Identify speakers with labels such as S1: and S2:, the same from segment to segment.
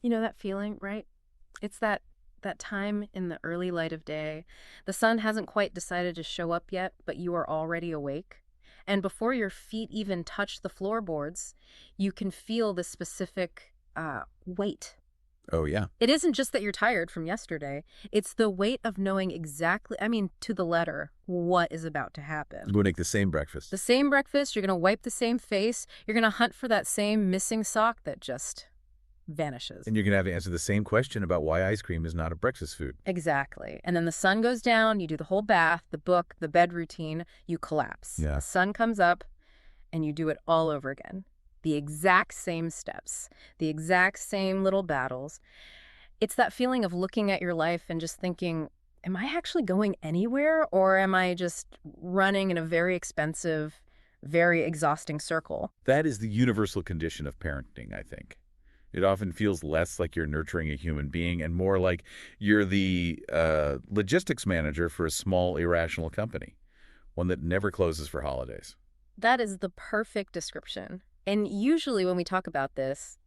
S1: You know that feeling, right? It's that time in the early light of day. The sun hasn't quite decided to show up yet, but you are already awake. And before your feet even touch the floorboards, you can feel the specific weight.
S2: Oh, yeah.
S1: It isn't just that you're tired from yesterday. It's the weight of knowing exactly, I mean, to the letter, what is about to happen.
S2: We'll make the same breakfast.
S1: The same breakfast, you're going to wipe the same face, you're going to hunt for that same missing sock that just vanishes.
S2: And you're going to have to answer the same question about why ice cream is not a breakfast food.
S1: Exactly. And then the sun goes down, you do the whole bath, the book, the bed routine, you collapse.
S2: Yeah.
S1: The sun comes up, and you do it all over again. The exact same steps, the exact same little battles. It's that feeling of looking at your life and just thinking, am I actually going anywhere, or am I just running in a very expensive, very exhausting circle?
S2: That is the universal condition of parenting, I think. It often feels less like you're nurturing a human being and more like you're the logistics manager for a small, irrational company, one that never closes for holidays.
S1: That is the perfect description. And usually when we talk about this,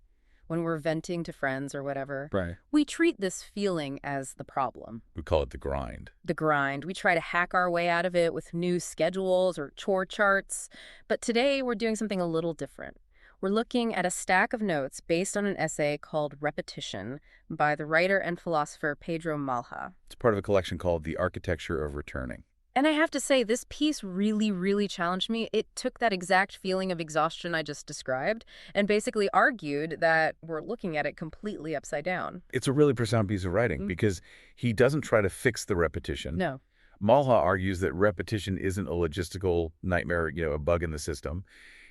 S1: when we're venting to friends or whatever,
S2: Right.
S1: we treat this feeling as the problem.
S2: We call it the grind.
S1: The grind. We try to hack our way out of it with new schedules or chore charts. But today we're doing something a little different. We're looking at a stack of notes based on an essay called Repetition by the writer and philosopher Pedro Malha.
S2: It's part of a collection called The Architecture of Returning.
S1: And I have to say, this piece really, really challenged me. It took that exact feeling of exhaustion I just described and basically argued that we're looking at it completely upside down.
S2: It's a really profound piece of writing because he doesn't try to fix the repetition.
S1: No.
S2: Malha argues that repetition isn't a logistical nightmare, a bug in the system.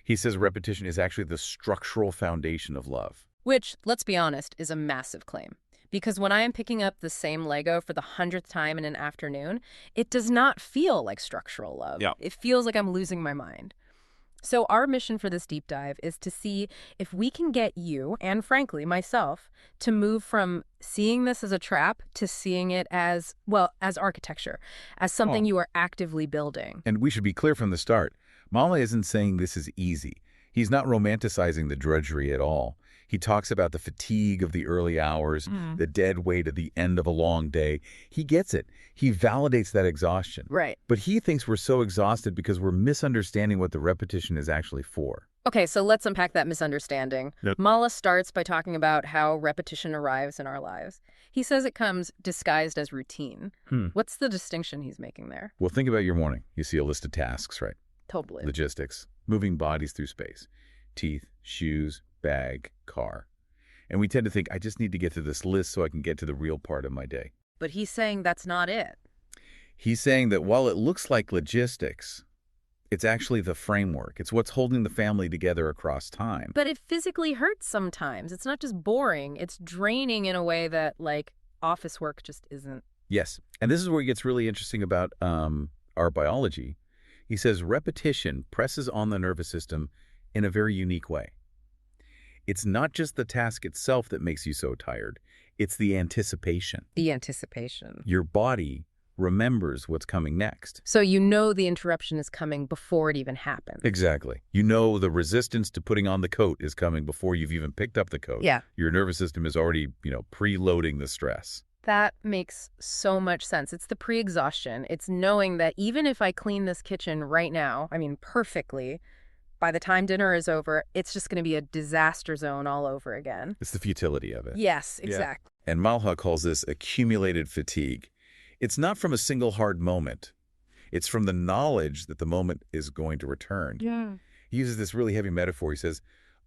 S2: He says repetition is actually the structural foundation of love.
S1: Which, let's be honest, is a massive claim. Because when I am picking up the same Lego for the 100th time in an afternoon, it does not feel like structural love.
S2: Yeah.
S1: It feels like I'm losing my mind. So our mission for this deep dive is to see if we can get you, and frankly, myself, to move from seeing this as a trap to seeing it as, well, as architecture, as something you are actively building.
S2: And we should be clear from the start. Malha isn't saying this is easy. He's not romanticizing the drudgery at all. He talks about the fatigue of the early hours, the dead weight at the end of a long day. He gets it. He validates that exhaustion.
S1: Right.
S2: But he thinks we're so exhausted because we're misunderstanding what the repetition is actually for.
S1: Okay, so let's unpack that misunderstanding.
S2: Yep.
S1: Mala starts by talking about how repetition arrives in our lives. He says it comes disguised as routine. What's the distinction he's making there?
S2: Well, think about your morning. You see a list of tasks, right?
S1: Totally.
S2: Logistics, moving bodies through space, teeth, shoes, bag, car. And we tend to think, I just need to get to this list so I can get to the real part of my day.
S1: But he's saying that's not it.
S2: He's saying that while it looks like logistics, it's actually the framework. It's what's holding the family together across time.
S1: But it physically hurts sometimes. It's not just boring. It's draining in a way that, like, office work just isn't.
S2: Yes. And this is where it gets really interesting about our biology. He says repetition presses on the nervous system in a very unique way. It's not just the task itself that makes you so tired. It's the anticipation.
S1: The anticipation.
S2: Your body remembers what's coming next.
S1: So you know the interruption is coming before it even happens.
S2: Exactly. You know the resistance to putting on the coat is coming before you've even picked up the coat.
S1: Yeah.
S2: Your nervous system is already, preloading the stress.
S1: That makes so much sense. It's the pre-exhaustion. It's knowing that even if I clean this kitchen right now, I mean perfectly, by the time dinner is over, it's just going to be a disaster zone all over again.
S2: It's the futility of it.
S1: Yes, exactly.
S2: And Malha calls this accumulated fatigue. It's not from a single hard moment. It's from the knowledge that the moment is going to return.
S1: Yeah.
S2: He uses this really heavy metaphor. He says,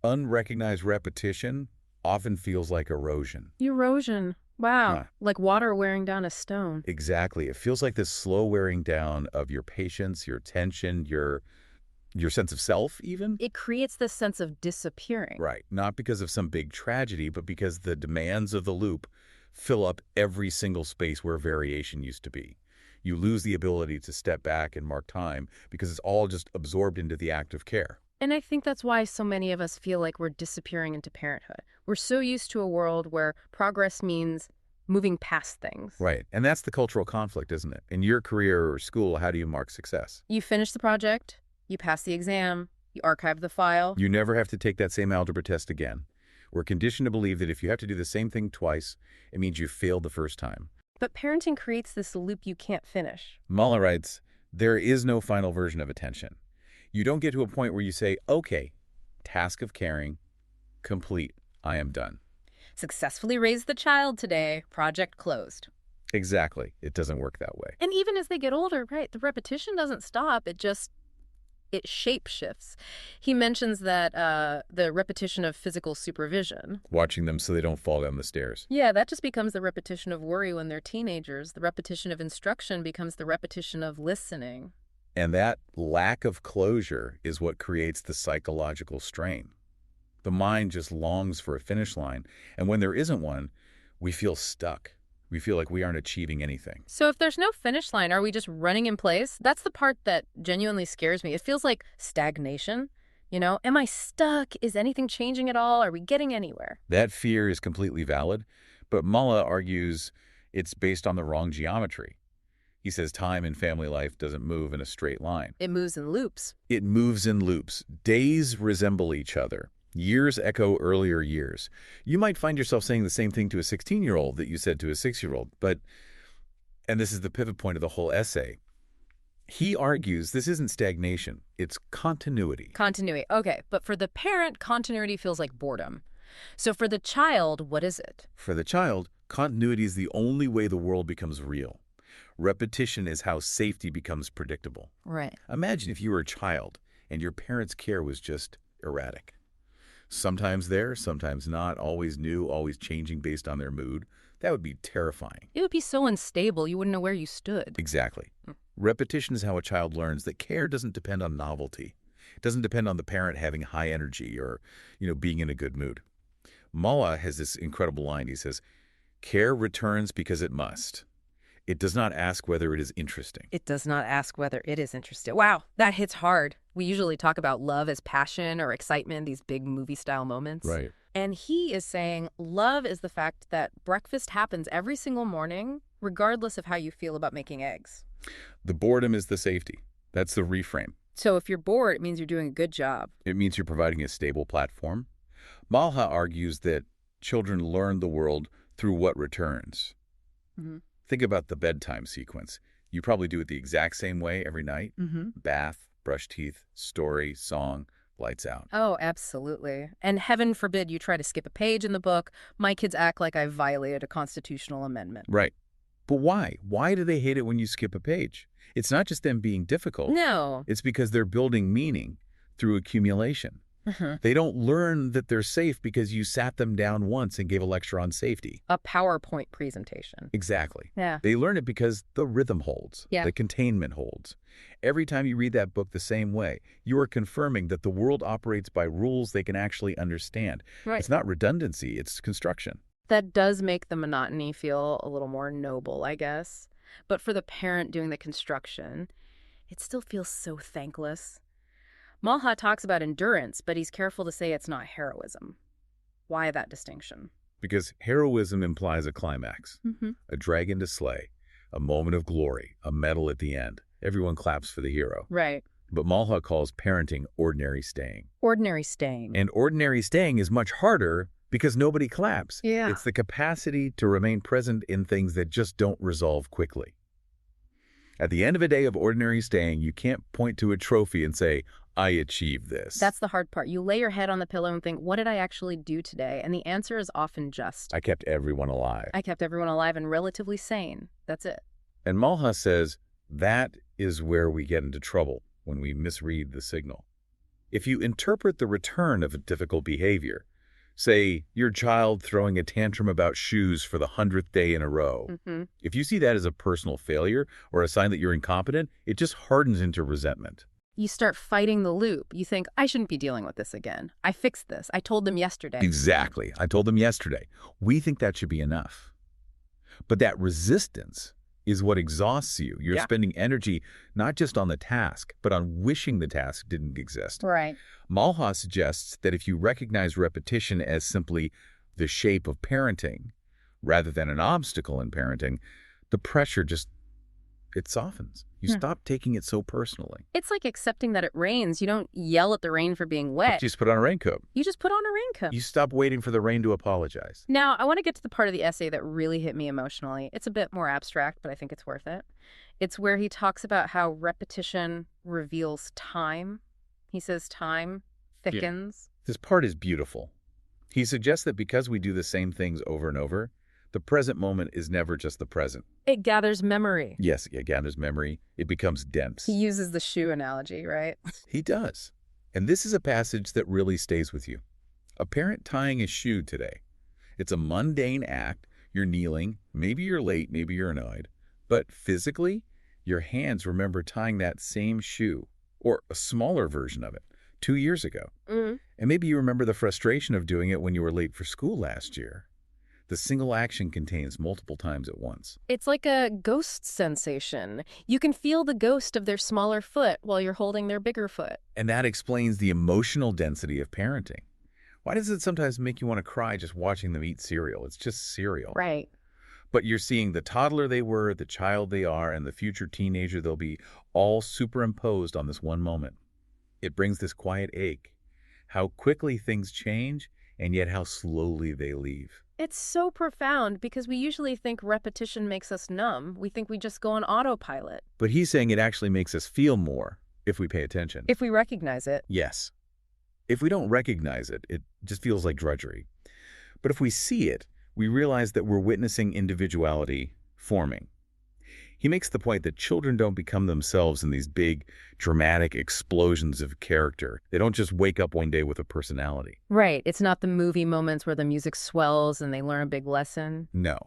S2: unrecognized repetition often feels like erosion.
S1: Erosion. Wow.
S2: Huh.
S1: Like water wearing down a stone.
S2: Exactly. It feels like this slow wearing down of your patience, your attention, your sense of self even.
S1: It creates this sense of disappearing.
S2: Right. Not because of some big tragedy, but because the demands of the loop fill up every single space where variation used to be. You lose the ability to step back and mark time because it's all just absorbed into the act of care.
S1: And I think that's why so many of us feel like we're disappearing into parenthood. We're so used to a world where progress means moving past things.
S2: Right. And that's the cultural conflict, isn't it? In your career or school, how do you mark success?
S1: You finish the project, you pass the exam, you archive the file.
S2: You never have to take that same algebra test again. We're conditioned to believe that if you have to do the same thing twice, it means you failed the first time.
S1: But parenting creates this loop you can't finish.
S2: Mala writes, there is no final version of attention. You don't get to a point where you say, okay, task of caring, complete, I am done.
S1: Successfully raised the child today, project closed.
S2: Exactly. It doesn't work that way.
S1: And even as they get older, right, the repetition doesn't stop. It shape shifts. He mentions that the repetition of physical supervision.
S2: Watching them so they don't fall down the stairs.
S1: Yeah, that just becomes the repetition of worry when they're teenagers. The repetition of instruction becomes the repetition of listening.
S2: And that lack of closure is what creates the psychological strain. The mind just longs for a finish line, and when there isn't one, we feel stuck. We feel like we aren't achieving anything.
S1: So if there's no finish line, are we just running in place? That's the part that genuinely scares me. It feels like stagnation. Am I stuck? Is anything changing at all? Are we getting anywhere?
S2: That fear is completely valid, but Mala argues it's based on the wrong geometry. He says time in family life doesn't move in a straight line.
S1: It moves in loops.
S2: It moves in loops. Days resemble each other. Years echo earlier years. You might find yourself saying the same thing to a 16-year-old that you said to a 6-year-old, and this is the pivot point of the whole essay, he argues this isn't stagnation, it's continuity.
S1: Continuity. Okay, but for the parent, continuity feels like boredom. So for the child, what is it?
S2: For the child, continuity is the only way the world becomes real. Repetition is how safety becomes predictable.
S1: Right.
S2: Imagine if you were a child and your parents' care was just erratic. Sometimes there, sometimes not, always new, always changing based on their mood. That would be terrifying.
S1: It would be so unstable, you wouldn't know where you stood.
S2: Exactly. Repetition is how a child learns that care doesn't depend on novelty. It doesn't depend on the parent having high energy or, being in a good mood. Mala has this incredible line. He says, care returns because it must. It does not ask whether it is interesting.
S1: It does not ask whether it is interesting. Wow, that hits hard. We usually talk about love as passion or excitement, these big movie-style moments.
S2: Right.
S1: And he is saying love is the fact that breakfast happens every single morning, regardless of how you feel about making eggs.
S2: The boredom is the safety. That's the reframe.
S1: So if you're bored, it means you're doing a good job.
S2: It means you're providing a stable platform. Malha argues that children learn the world through what returns.
S1: Mm-hmm.
S2: Think about the bedtime sequence. You probably do it the exact same way every night.
S1: Mm-hmm.
S2: Bath, brush teeth, story, song, lights out.
S1: Oh, absolutely. And heaven forbid you try to skip a page in the book. My kids act like I violated a constitutional amendment.
S2: Right. But why? Why do they hate it when you skip a page? It's not just them being difficult.
S1: No.
S2: It's because they're building meaning through accumulation.
S1: Mm-hmm.
S2: They don't learn that they're safe because you sat them down once and gave a lecture on safety.
S1: A PowerPoint presentation.
S2: Exactly.
S1: Yeah.
S2: They learn it because the rhythm holds.
S1: Yeah.
S2: The containment holds. Every time you read that book the same way, you are confirming that the world operates by rules they can actually understand.
S1: Right.
S2: It's not redundancy, it's construction.
S1: That does make the monotony feel a little more noble, I guess. But for the parent doing the construction, it still feels so thankless. Malha talks about endurance, but he's careful to say it's not heroism. Why that distinction?
S2: Because heroism implies a climax,
S1: Mm-hmm.
S2: a dragon to slay, a moment of glory, a medal at the end. Everyone claps for the hero.
S1: Right.
S2: But Malha calls parenting ordinary staying.
S1: Ordinary staying.
S2: And ordinary staying is much harder because nobody claps.
S1: Yeah.
S2: It's the capacity to remain present in things that just don't resolve quickly. At the end of a day of ordinary staying, you can't point to a trophy and say, I achieved this.
S1: That's the hard part. You lay your head on the pillow and think, what did I actually do today? And the answer is often just,
S2: I kept everyone alive.
S1: I kept everyone alive and relatively sane. That's it.
S2: And Malha says that is where we get into trouble when we misread the signal. If you interpret the return of a difficult behavior, say your child throwing a tantrum about shoes for the 100th day in a row,
S1: Mm-hmm.
S2: if you see that as a personal failure or a sign that you're incompetent, it just hardens into resentment.
S1: You start fighting the loop. You think, I shouldn't be dealing with this again. I fixed this. I told them yesterday.
S2: Exactly. I told them yesterday. We think that should be enough. But that resistance is what exhausts you. You're
S1: Yeah.
S2: spending energy not just on the task, but on wishing the task didn't exist.
S1: Right.
S2: Malha suggests that if you recognize repetition as simply the shape of parenting, rather than an obstacle in parenting, the pressure just It softens. You
S1: Hmm.
S2: stop taking it so personally.
S1: It's like accepting that it rains. You don't yell at the rain for being
S2: You
S1: wet.
S2: just put on a raincoat.
S1: You just put on a raincoat.
S2: You stop waiting for the rain to apologize.
S1: Now, I want to get to the part of the essay that really hit me emotionally. It's a bit more abstract, but I think it's worth it. It's where he talks about how repetition reveals time. He says time thickens.
S2: This part is beautiful. He suggests that because we do the same things over and over, the present moment is never just the present.
S1: It gathers memory.
S2: Yes, it gathers memory. It becomes dense.
S1: He uses the shoe analogy, right?
S2: He does. And this is a passage that really stays with you. A parent tying a shoe today. It's a mundane act. You're kneeling. Maybe you're late. Maybe you're annoyed. But physically, your hands remember tying that same shoe, or a smaller version of it, 2 years ago.
S1: Mm.
S2: And maybe you remember the frustration of doing it when you were late for school last year. The single action contains multiple times at once.
S1: It's like a ghost sensation. You can feel the ghost of their smaller foot while you're holding their bigger foot.
S2: And that explains the emotional density of parenting. Why does it sometimes make you want to cry just watching them eat cereal? It's just cereal.
S1: Right.
S2: But you're seeing the toddler they were, the child they are, and the future teenager they'll be, all superimposed on this one moment. It brings this quiet ache. How quickly things change, and yet how slowly they leave.
S1: It's so profound because we usually think repetition makes us numb. We think we just go on autopilot.
S2: But he's saying it actually makes us feel more if we pay attention.
S1: If we recognize it.
S2: Yes. If we don't recognize it, it just feels like drudgery. But if we see it, we realize that we're witnessing individuality forming. He makes the point that children don't become themselves in these big, dramatic explosions of character. They don't just wake up one day with a personality.
S1: Right. It's not the movie moments where the music swells and they learn a big lesson.
S2: No.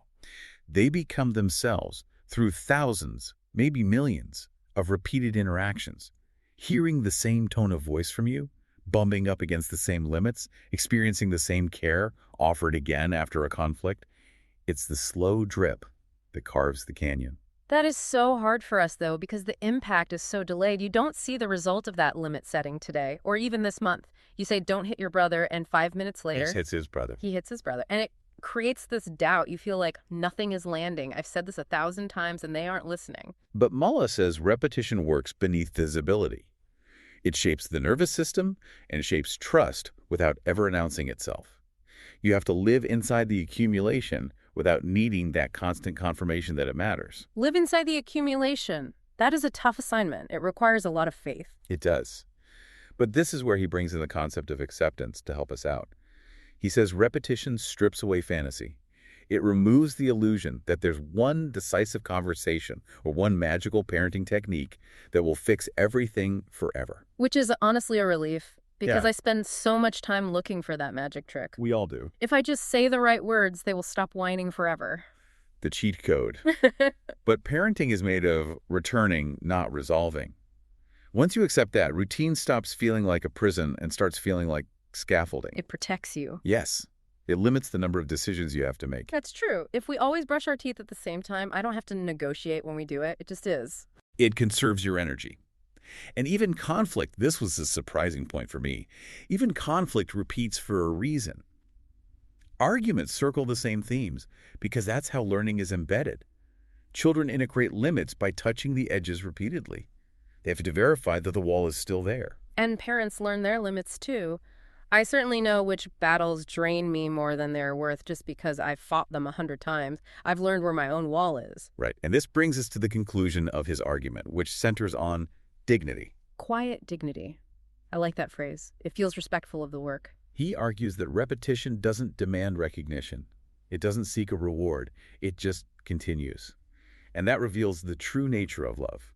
S2: They become themselves through thousands, maybe millions, of repeated interactions. Hearing the same tone of voice from you, bumping up against the same limits, experiencing the same care offered again after a conflict. It's the slow drip that carves the canyon.
S1: That is so hard for us, though, because the impact is so delayed. You don't see the result of that limit setting today, or even this month. You say, don't hit your brother, and 5 minutes later,
S2: He hits his brother.
S1: he hits his brother. And it creates this doubt. You feel like nothing is landing. I've said this 1,000 times, and they aren't listening.
S2: But Mullah says repetition works beneath visibility. It shapes the nervous system and shapes trust without ever announcing itself. You have to live inside the accumulation without needing that constant confirmation that it matters.
S1: Live inside the accumulation. That is a tough assignment. It requires a lot of faith.
S2: It does. But this is where he brings in the concept of acceptance to help us out. He says repetition strips away fantasy. It removes the illusion that there's one decisive conversation or one magical parenting technique that will fix everything forever.
S1: Which is honestly a relief, because
S2: Yeah.
S1: I spend so much time looking for that magic trick.
S2: We all do.
S1: If I just say the right words, they will stop whining forever.
S2: The cheat code. But parenting is made of returning, not resolving. Once you accept that, routine stops feeling like a prison and starts feeling like scaffolding.
S1: It protects you.
S2: Yes. It limits the number of decisions you have to make.
S1: That's true. If we always brush our teeth at the same time, I don't have to negotiate when we do it. It just is.
S2: It conserves your energy. And even conflict, this was a surprising point for me, even conflict repeats for a reason. Arguments circle the same themes because that's how learning is embedded. Children integrate limits by touching the edges repeatedly. They have to verify that the wall is still there.
S1: And parents learn their limits too. I certainly know which battles drain me more than they're worth just because I've fought them 100 times. I've learned where my own wall is.
S2: Right. And this brings us to the conclusion of his argument, which centers on dignity.
S1: Quiet dignity. I like that phrase. It feels respectful of the work.
S2: He argues that repetition doesn't demand recognition. It doesn't seek a reward. It just continues. And that reveals the true nature of love.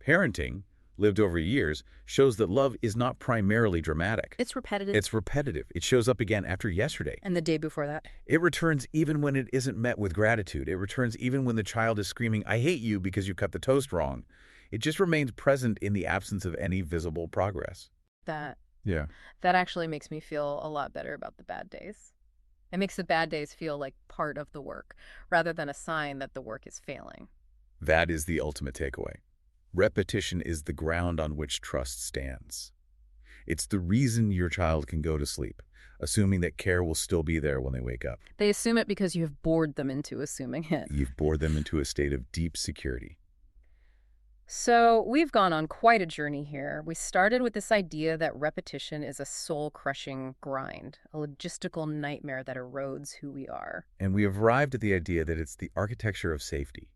S2: Parenting, lived over years, shows that love is not primarily dramatic.
S1: It's repetitive.
S2: It's repetitive. It shows up again after yesterday.
S1: And the day before that.
S2: It returns even when it isn't met with gratitude. It returns even when the child is screaming, "I hate you because you cut the toast wrong." It just remains present in the absence of any visible progress.
S1: That
S2: Yeah.
S1: actually makes me feel a lot better about the bad days. It makes the bad days feel like part of the work, rather than a sign that the work is failing.
S2: That is the ultimate takeaway. Repetition is the ground on which trust stands. It's the reason your child can go to sleep, assuming that care will still be there when they wake up.
S1: They assume it because you have bored them into assuming it.
S2: You've bored them into a state of deep security.
S1: So, we've gone on quite a journey here. We started with this idea that repetition is a soul crushing grind, a logistical nightmare that erodes who we are.
S2: And we have arrived at the idea that it's the architecture of safety,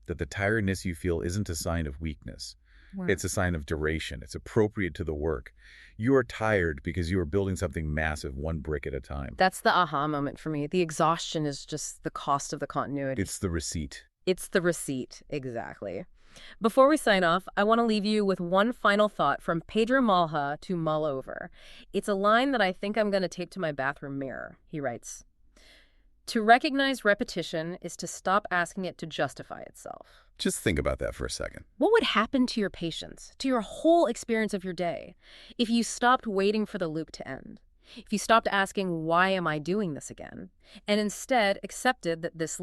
S2: that the tiredness you feel isn't a sign of weakness.
S1: Wow.
S2: It's a sign of duration. It's appropriate to the work. You are tired because you are building something massive, one brick at a time.
S1: That's the aha moment for me. The exhaustion is just the cost of the continuity.
S2: It's the receipt.
S1: It's the receipt, exactly. Before we sign off, I want to leave you with one final thought from Pedro Malha to mull over. It's a line that I think I'm going to tape to my bathroom mirror. He writes, "To recognize repetition is to stop asking it to justify itself."
S2: Just think about that for a second.
S1: What would happen to your patience, to your whole experience of your day, if you stopped waiting for the loop to end? If you stopped asking, why am I doing this again? And instead accepted that this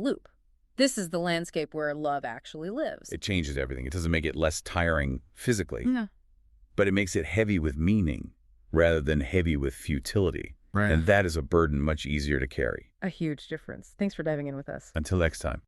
S1: is the landscape where love actually lives.
S2: It changes everything. It doesn't make it less tiring physically,
S1: No.
S2: but it makes it heavy with meaning rather than heavy with futility.
S3: Right.
S2: And that is a burden much easier to carry.
S1: A huge difference. Thanks for diving in with us.
S2: Until next time.